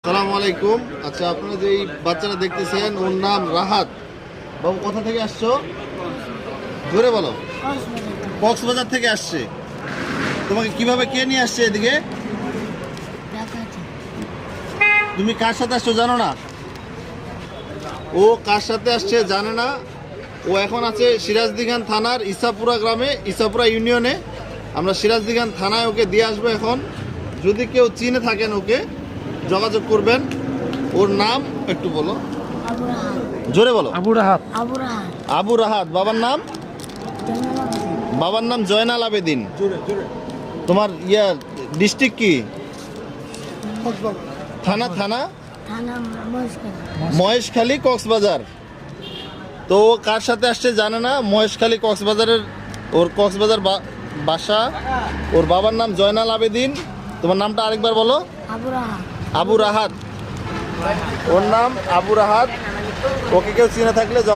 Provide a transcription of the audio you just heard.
আসসালামু আলাইকুম। আচ্ছা, আপনারা যে এই বাচ্চাটা দেখতেছেন ওর নাম রাহাত। বাবু কোথা থেকে আসছো? জোরে বলো। কক্সবাজার থেকে আসছে। তোমাকে কিভাবে কে নিয়ে আসছে এদিকে? তুমি কার সাথে আসছো জানো না? ও কার সাথে আসছে জানে না। ও এখন আছে সিরাজদিখান থানার ইসাপুরা গ্রামে, ইসাপুরা ইউনিয়নে। আমরা সিরাজদিখান থানায় ওকে দিয়ে আসবো এখন। যদি কেউ চিনে থাকেন ওকে যোগাযোগ করবেন। ওর নাম একটু বলো, জোরে বলো। আবু রাহাত। আবু রাহাত। বাবার নাম? বাবার নাম জয়নাল আবেদিন। তোমার ডিস্ট্রিক্ট কি? থানা থানা মহেশখালী, কক্সবাজার। তো ও কার সাথে আসছে জানে না। মহেশখালী কক্সবাজারের, ওর কক্সবাজার বাসা। ওর বাবার নাম জয়নাল আবেদিন। তোমার নামটা আরেকবার বলো। আবু রাহাত। ওর নাম আবু রাহাত। ওকে কেউ চিনে থাকলে